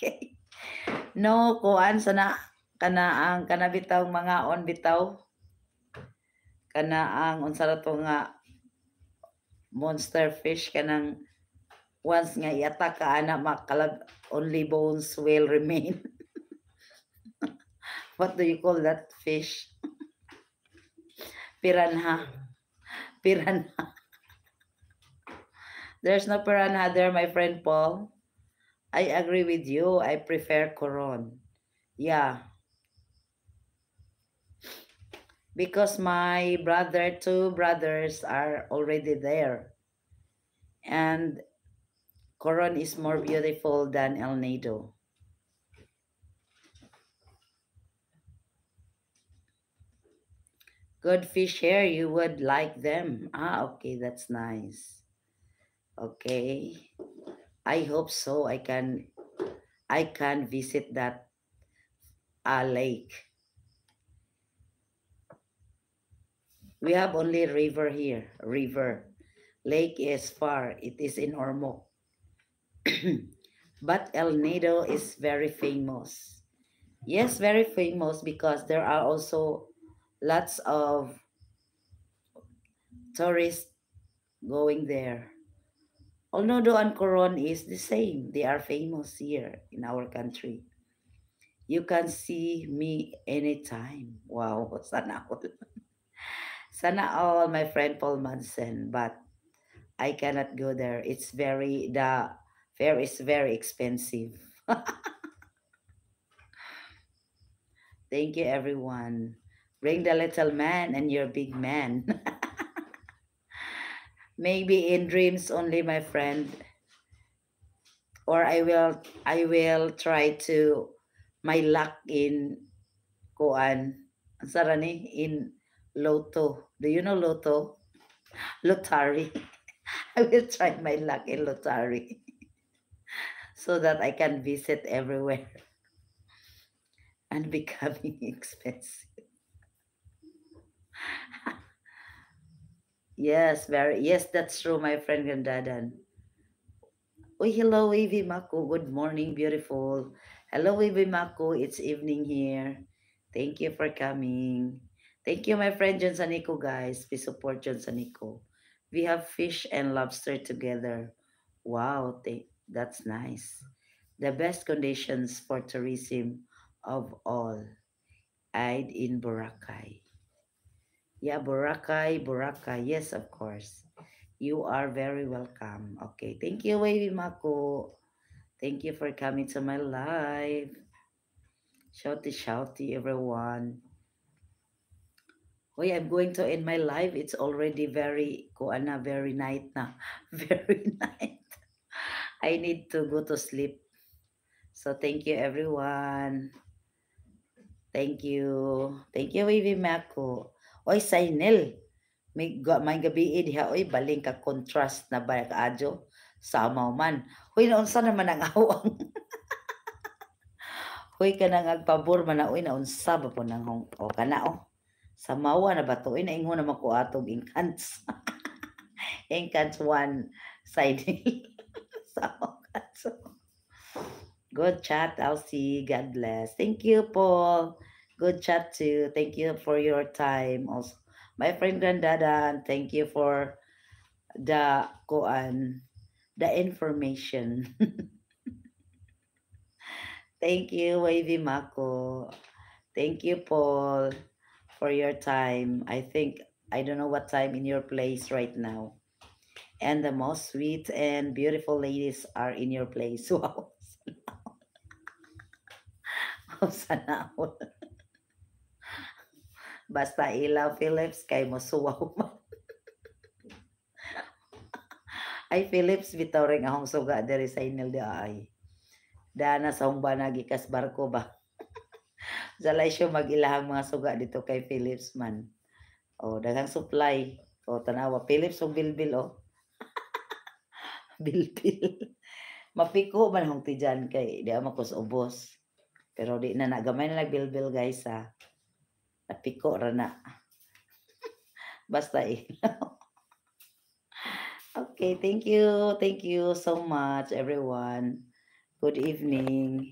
Okay. No, kuan sana kana bitaw mga on bitaw kana ang unsa ra to nga monster fish kanang once nga i-attack ka ana makalag only bones will remain. What do you call that fish? Piranha. Piranha. There's no piranha there, my friend Paul. I agree with you. I prefer coron. Yeah. Because my brother, two brothers are already there. And coron is more beautiful than El Nido. Good fish here. You would like them. Ah, okay. That's nice. Okay. I hope so. I can visit that lake. We have only river here. River. Lake is far. It is in Ormoc. But El Nido is very famous. Yes, very famous because there are also lots of tourists going there. Olnodo and Coron is the same. They are famous here in our country. You can see me anytime. Wow, sana all. Sana all, my friend Paul Manson, but I cannot go there. The fare is very expensive. Thank you, everyone. Bring the little man and your big man. Maybe in dreams only, my friend. Or I will try to my luck in kuan. Sarani in Lotto. Do you know Lotto? Lottery. I will try my luck in lottery so that I can visit everywhere and becoming expensive. Yes, that's true, my friend Gandadan. Oh, hello, Wavy Mako. Good morning, beautiful. Hello, Wavy Mako. It's evening here. Thank you for coming. Thank you, my friend John Sanico, guys. Please support John Sanico. We have fish and lobster together. Wow, that's nice. The best conditions for tourism of all. I'd in Boracay. Yeah, Boracay, Boracay. Yes, of course. You are very welcome. Okay, thank you, Wavy Mako. Thank you for coming to my live. Shouty, shouty, everyone. Hoy, I'm going to end my live. It's already very night na. Very night. I need to go to sleep. So thank you, everyone. Thank you. Thank you, Wavy Mako. Oy, Sainel. May gabi diha, oy, baling ka contrast na ba kaadyo? Samaw man. Hoy, naunsa naman ang awang. Hoy, ka nang agpabor man na, oy, naunsa ba po nang hong, o kana, o. Samawa na ba to? Oy, naingon naman ko atog inkants. Inkants one side. Samaw katso. Good chat, Elsie. God bless. Thank you, Paul. Good chat too. Thank you for your time. Also, my friend Grandadan, thank you for the information. Thank you, Wavy Mako. Thank you, Paul, for your time. I don't know what time in your place right now. And the most sweet and beautiful ladies are in your place. Wow. Sana all. Basta ilaw, Philips, kay mo suwaw man. Ay, Philips, bitaw rin akong suga diri sa inil di ay. Dana sa humba nagikas barko ba? Salay siya mag-ilahang mga suga dito kay Philips man. O, daghang supply. O, tanawa. Philips o bilbil o. Bilbil. Mapiko man hong tijan kay di ako ubos. Pero di na nagamay na nagbilbil guys ha. Napiko ra na. Basta Okay, thank you. Thank you so much everyone. Good evening.